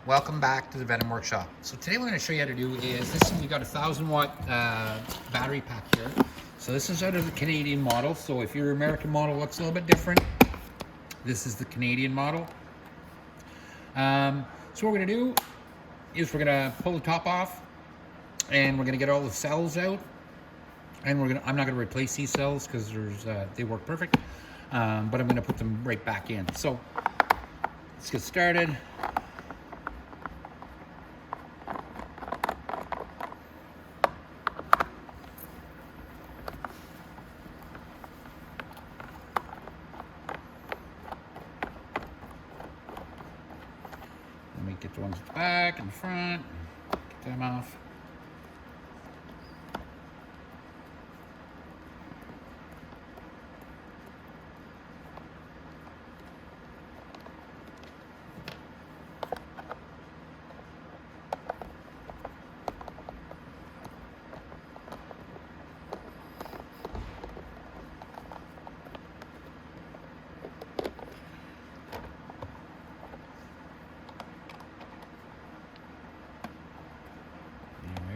Welcome back to the Venom Workshop. So today we're going to show you how to do is this. We got a 1,000-watt battery pack here. So this is out of the Canadian model. So if your American model looks a little bit different, this is the Canadian model. So what we're going to do is we're going to pull the top off, and we're going to get all the cells out. And I'm not going to replace these cells because they work perfect, but I'm going to put them right back in. So let's get started. Let me get the ones at the back and the front, get them off.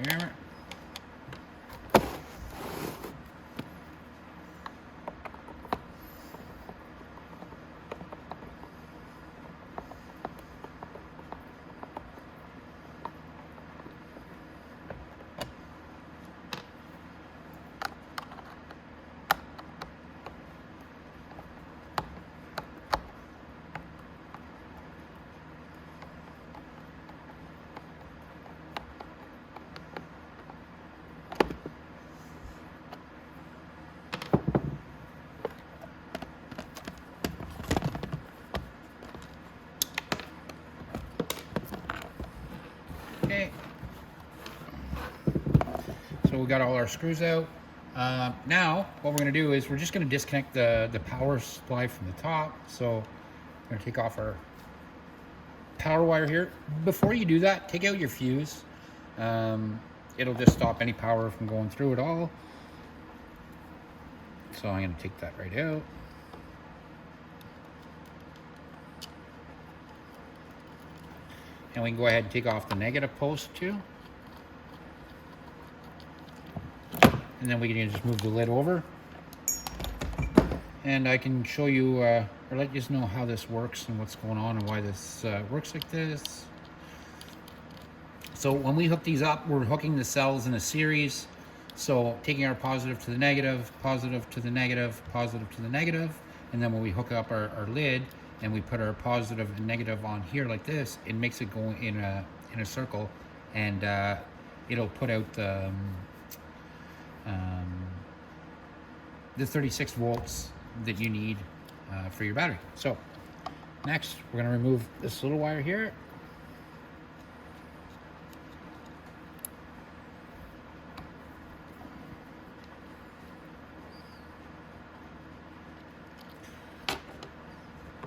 There. Okay, so we got all our screws out. Now what we're going to do is we're just going to disconnect the power supply from the top. So we're going to take off our power wire here. Before you do that, take out your fuse. It'll just stop any power from going through at all. So I'm going to take that right out. And we can go ahead and take off the negative post too. And then we can just move the lid over. And I can show you, or let you know how this works and what's going on and why this works like this. So when we hook these up, we're hooking the cells in a series. So taking our positive to the negative, positive to the negative, positive to the negative. And then when we hook up our lid, and we put our positive and negative on here like this, it makes it go in a circle, and it'll put out the 36 volts that you need for your battery. So next, we're going to remove this little wire here.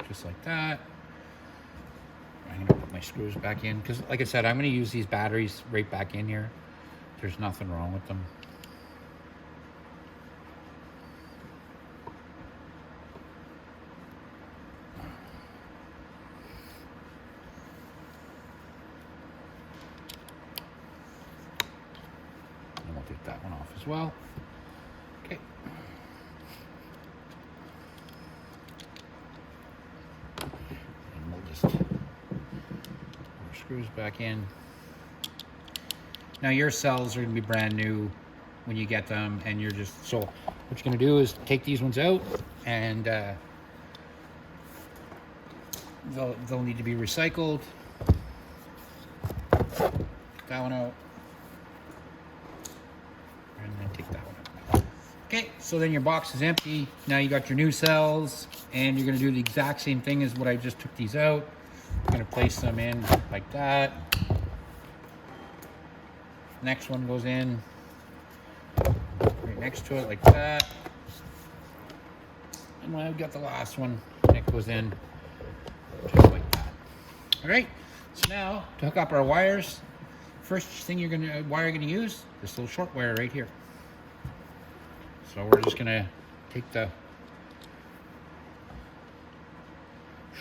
Just like that. I'm going to put my screws back in because, like I said, I'm going to use these batteries right back in here. There's nothing wrong with them. And we'll take that one off as well. Okay. Screws back in. Now your cells are going to be brand new when you get them, and you're just, so what you're going to do is take these ones out, and they'll need to be recycled. Take that one out, and then take that one out. Okay, so then your box is empty. Now you got your new cells, and you're going to do the exact same thing as what I just took these out. I'm going to place them in like that. Next one goes in right next to it like that. And when I've got the last one, it goes in just like that. All right, so now to hook up our wires, first thing you're going to use this little short wire right here. So we're just going to take the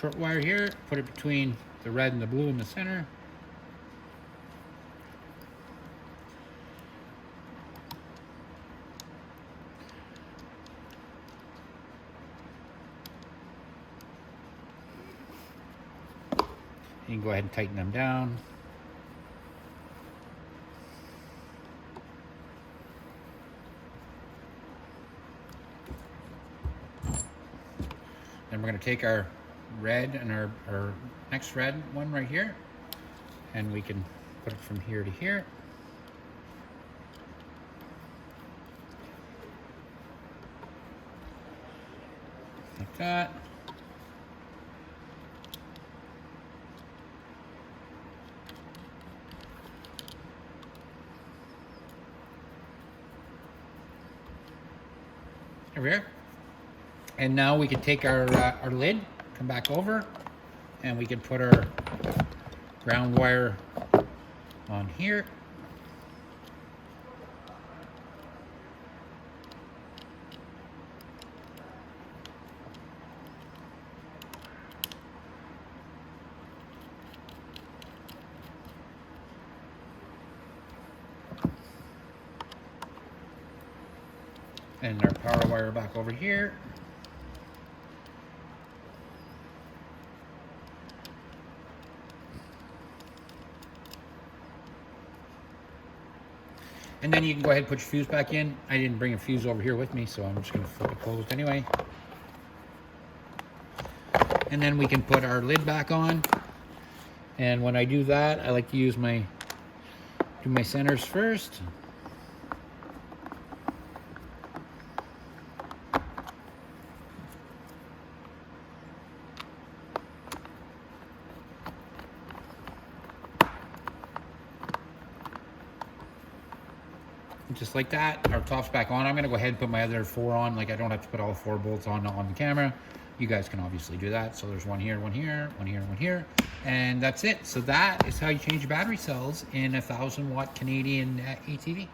short wire here, put it between the red and the blue in the center, You can go ahead and tighten them down. Then we're going to take our red and our next red one right here, and we can put it from here to here. Like that. Over here. And now we can take our lid, come back over, and we can put our ground wire on here. And our power wire back over here. And then you can go ahead and put your fuse back in. I didn't bring a fuse over here with me, so I'm just going to flip it closed anyway. And then we can put our lid back on. And when I do that, I like to use my centers first. Just like that, our top's back on. I'm gonna go ahead and put my other 4 on. Like, I don't have to put all 4 bolts on the camera. You guys can obviously do that. So there's one here, one here, one here, one here, and that's it. So that is how you change your battery cells in a 1,000 watt Canadian ATV.